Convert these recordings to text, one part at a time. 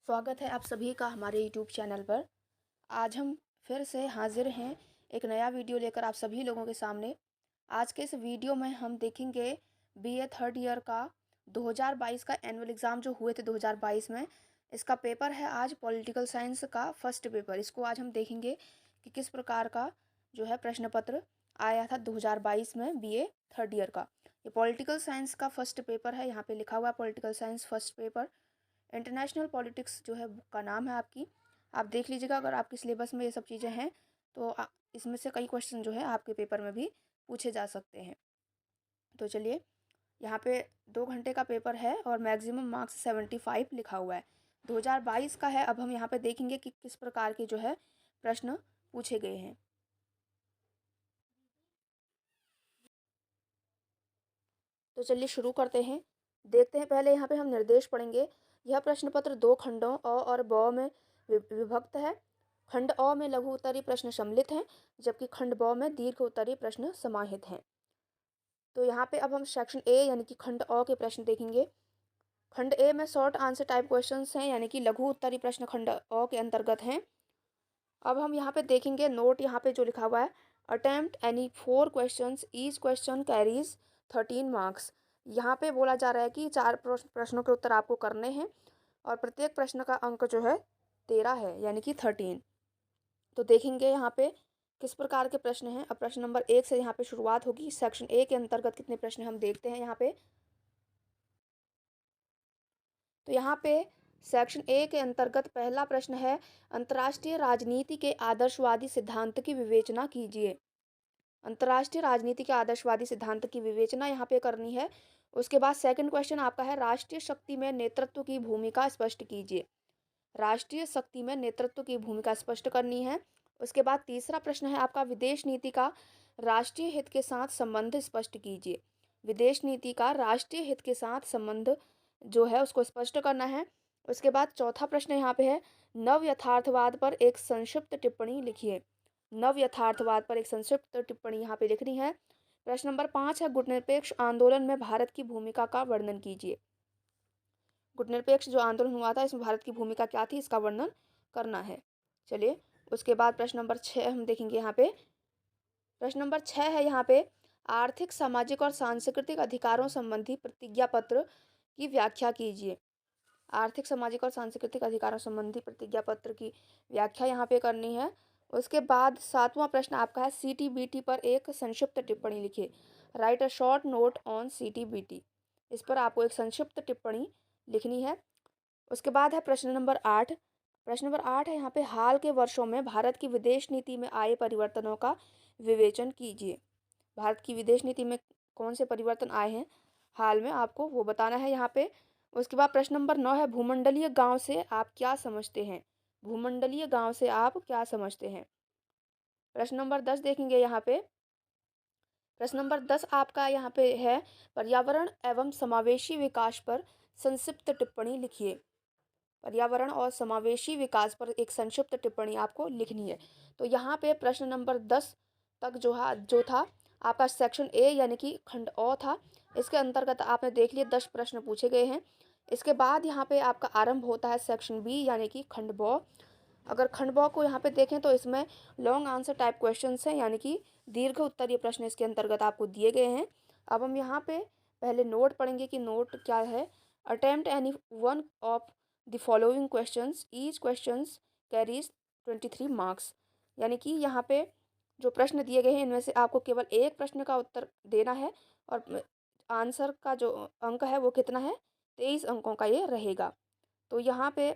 स्वागत है आप सभी का हमारे यूट्यूब चैनल पर। आज हम फिर से हाजिर हैं एक नया वीडियो लेकर आप सभी लोगों के सामने। आज के इस वीडियो में हम देखेंगे बीए थर्ड ईयर का 2022 का एनुअल एग्ज़ाम जो हुए थे 2022 में। इसका पेपर है आज पॉलिटिकल साइंस का फर्स्ट पेपर। इसको आज हम देखेंगे कि किस प्रकार का जो है प्रश्न पत्र आया था 2022 में बीए थर्ड ईयर का। ये पॉलिटिकल साइंस का फर्स्ट पेपर है, यहाँ पे लिखा हुआ है political science first paper. International politics जो है बुक का नाम है आपकी, आप देख लीजिएगा। अगर आपके सिलेबस में ये सब चीज़ें हैं तो इसमें से कई क्वेश्चन जो है आपके पेपर में भी पूछे जा सकते हैं। तो चलिए, यहाँ पे 2 घंटे का पेपर है और मैक्सिमम मार्क्स 75 लिखा हुआ है। 2022 का है। अब हम यहाँ पे देखेंगे कि किस प्रकार के जो है प्रश्न पूछे गए हैं। तो चलिए शुरू करते हैं। देखते हैं, पहले यहाँ पे हम निर्देश पढ़ेंगे। यह प्रश्न पत्र 2 खंडों अ और ब में विभक्त है। खंड अ में लघु उत्तरीय प्रश्न सम्मिलित हैं, जबकि खंड ब में दीर्घ उत्तरीय प्रश्न समाहित हैं। तो यहाँ पे अब हम सेक्शन ए यानी कि खंड अ के प्रश्न देखेंगे। खंड ए में शॉर्ट आंसर टाइप क्वेश्चंस हैं, यानी कि लघु उत्तरीय प्रश्न खंड अ के अंतर्गत हैं। अब हम यहाँ पे देखेंगे नोट, यहाँ पे जो लिखा हुआ है, attempt any 4 questions, each question carries 13 marks. यहाँ पे बोला जा रहा है कि 4 प्रश्नों के उत्तर आपको करने हैं और प्रत्येक प्रश्न का अंक जो है 13 है, यानी कि 13। तो देखेंगे यहाँ पे किस प्रकार के प्रश्न हैं। अब प्रश्न नंबर 1 से यहाँ पे शुरुआत होगी। सेक्शन ए के अंतर्गत कितने प्रश्न हम देखते हैं यहाँ पे। तो यहाँ पे सेक्शन ए के अंतर्गत पहला प्रश्न है, अंतर्राष्ट्रीय राजनीति के आदर्शवादी सिद्धांत की विवेचना कीजिए। अंतर्राष्ट्रीय राजनीति के आदर्शवादी सिद्धांत की विवेचना यहाँ पे करनी है। उसके बाद सेकंड क्वेश्चन आपका है, राष्ट्रीय शक्ति में नेतृत्व की भूमिका स्पष्ट कीजिए। राष्ट्रीय शक्ति में नेतृत्व की भूमिका स्पष्ट करनी है। उसके बाद तीसरा प्रश्न है आपका, विदेश नीति का राष्ट्रीय हित के साथ संबंध स्पष्ट कीजिए। विदेश नीति का राष्ट्रीय हित के साथ संबंध जो है उसको स्पष्ट करना है। उसके बाद चौथा प्रश्न यहाँ पे है, नव यथार्थवाद पर एक संक्षिप्त टिप्पणी लिखिए। नव यथार्थवाद पर एक संक्षिप्त टिप्पणी यहाँ पे लिखनी है। प्रश्न नंबर 5 है, गुटनिरपेक्ष आंदोलन में भारत की भूमिका का वर्णन कीजिए। गुटनिरपेक्ष जो आंदोलन हुआ था, इसमें भारत की भूमिका क्या थी, इसका वर्णन करना है। चलिए, उसके बाद प्रश्न नंबर 6 हम देखेंगे यहाँ पे। प्रश्न नंबर 6 है यहाँ पे, आर्थिक, सामाजिक और सांस्कृतिक अधिकारों संबंधी प्रतिज्ञा पत्र की व्याख्या कीजिए। आर्थिक, सामाजिक और सांस्कृतिक अधिकारों संबंधी प्रतिज्ञा पत्र की व्याख्या यहाँ पे करनी है। उसके बाद 7वां प्रश्न आपका है, सीटीबीटी पर एक संक्षिप्त टिप्पणी लिखिए। Right a short note on CTBT. इस पर आपको एक संक्षिप्त टिप्पणी लिखनी है। उसके बाद है प्रश्न नंबर 8। प्रश्न नंबर 8 है यहाँ पे, हाल के वर्षों में भारत की विदेश नीति में आए परिवर्तनों का विवेचन कीजिए। भारत की विदेश नीति में कौन से परिवर्तन आए हैं हाल में, आपको वो बताना है यहाँ पे। उसके बाद प्रश्न नंबर 9 है, भूमंडलीय गांव से आप क्या समझते हैं। भूमंडलीय गांव से आप क्या समझते हैं। प्रश्न नंबर 10 देखेंगे यहाँ पे। प्रश्न नंबर 10 आपका यहाँ पे है, पर्यावरण एवं समावेशी विकास पर संक्षिप्त टिप्पणी लिखिए। पर्यावरण और समावेशी विकास पर एक संक्षिप्त टिप्पणी आपको लिखनी है। तो यहाँ पे प्रश्न नंबर 10 तक जो था आपका सेक्शन ए यानी कि खंड अ था। इसके अंतर्गत आपने देख लिया 10 प्रश्न पूछे गए हैं। इसके बाद यहाँ पे आपका आरंभ होता है सेक्शन बी यानी कि खंड ब। अगर खंड ब को यहाँ पे देखें तो इसमें लॉन्ग आंसर टाइप क्वेश्चन हैं, यानी कि दीर्घ उत्तरीय प्रश्न इसके अंतर्गत आपको दिए गए हैं। अब हम यहाँ पे पहले नोट पढ़ेंगे कि नोट क्या है। Attempt any one of the following questions, each questions carries 23 marks. यानी कि यहाँ पे जो प्रश्न दिए गए हैं इनमें से आपको केवल एक प्रश्न का उत्तर देना है और आंसर का जो अंक है वो कितना है, 23 अंकों का ये रहेगा। तो यहाँ पे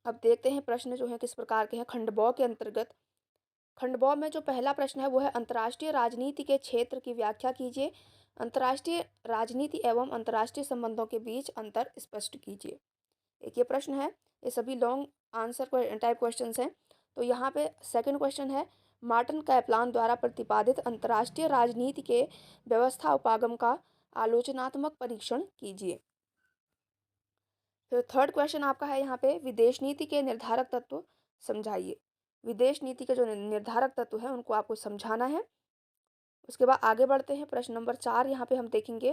अब देखते हैं प्रश्न जो है किस प्रकार के हैं। खंड ब के अंतर्गत खंड ब में जो पहला प्रश्न है वो है, अंतर्राष्ट्रीय राजनीति के क्षेत्र की व्याख्या कीजिए। अंतर्राष्ट्रीय राजनीति एवं अंतर्राष्ट्रीय संबंधों के बीच अंतर स्पष्ट कीजिए। एक ये प्रश्न है, ये सभी लॉन्ग आंसर टाइप क्वेश्चंस हैं। तो यहाँ पे सेकंड क्वेश्चन है, मार्टिन कैप्लान द्वारा प्रतिपादित अंतर्राष्ट्रीय राजनीति के व्यवस्था उपागम का आलोचनात्मक परीक्षण कीजिए। फिर थर्ड क्वेश्चन आपका है यहाँ पे, विदेश नीति के निर्धारक तत्व समझाइए। विदेश नीति के जो निर्धारक तत्व है उनको आपको समझाना है। उसके बाद आगे बढ़ते हैं। प्रश्न नंबर 4 यहाँ पे हम देखेंगे।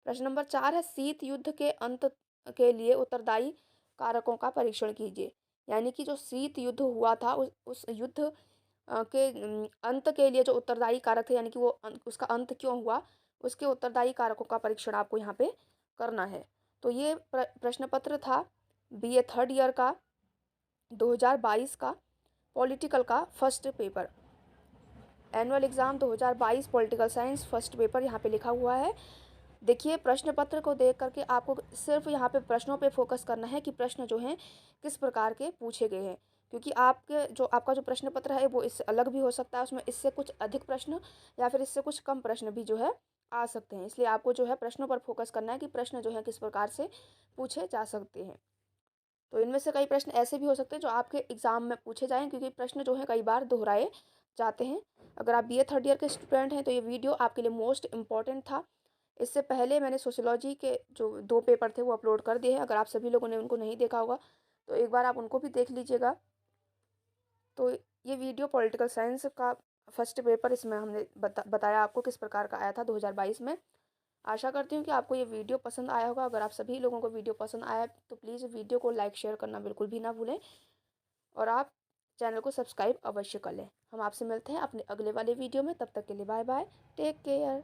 प्रश्न नंबर 4 है, शीत युद्ध के अंत के लिए उत्तरदायी कारकों का परीक्षण कीजिए। यानी कि जो शीत युद्ध हुआ था उस युद्ध के अंत के लिए जो उत्तरदायी कारक थे, यानी कि वो उसका अंत क्यों हुआ, उसके उत्तरदायी कारकों का परीक्षण आपको यहाँ पे करना है। तो ये प्रश्न पत्र था बीए थर्ड ईयर का 2022 का पॉलिटिकल का first paper. Annual exam 2022 political science first paper यहाँ पे लिखा हुआ है। देखिए, प्रश्न पत्र को देख करके आपको सिर्फ यहाँ पे प्रश्नों पे फोकस करना है कि प्रश्न जो हैं किस प्रकार के पूछे गए हैं, क्योंकि आपका जो प्रश्न पत्र है वो इससे अलग भी हो सकता है, उसमें इससे कुछ अधिक प्रश्न या फिर इससे कुछ कम प्रश्न भी जो है आ सकते हैं। इसलिए आपको जो है प्रश्नों पर फोकस करना है कि प्रश्न जो है किस प्रकार से पूछे जा सकते हैं। तो इनमें से कई प्रश्न ऐसे भी हो सकते हैं जो आपके एग्ज़ाम में पूछे जाएँ, क्योंकि प्रश्न जो है कई बार दोहराए जाते हैं। अगर आप बीए थर्ड ईयर के स्टूडेंट हैं तो ये वीडियो आपके लिए मोस्ट इम्पॉर्टेंट था। इससे पहले मैंने सोशियोलॉजी के जो 2 पेपर थे वो अपलोड कर दिए हैं। अगर आप सभी लोगों ने उनको नहीं देखा होगा तो एक बार आप उनको भी देख लीजिएगा। तो ये वीडियो पॉलिटिकल साइंस का फर्स्ट पेपर, इसमें हमने बताया आपको किस प्रकार का आया था 2022 में। आशा करती हूँ कि आपको ये वीडियो पसंद आया होगा। अगर आप सभी लोगों को वीडियो पसंद आया तो प्लीज़ वीडियो को लाइक शेयर करना बिल्कुल भी ना भूलें, और आप चैनल को सब्सक्राइब अवश्य कर लें। हम आपसे मिलते हैं अपने अगले वाले वीडियो में, तब तक के लिए बाय बाय, टेक केयर।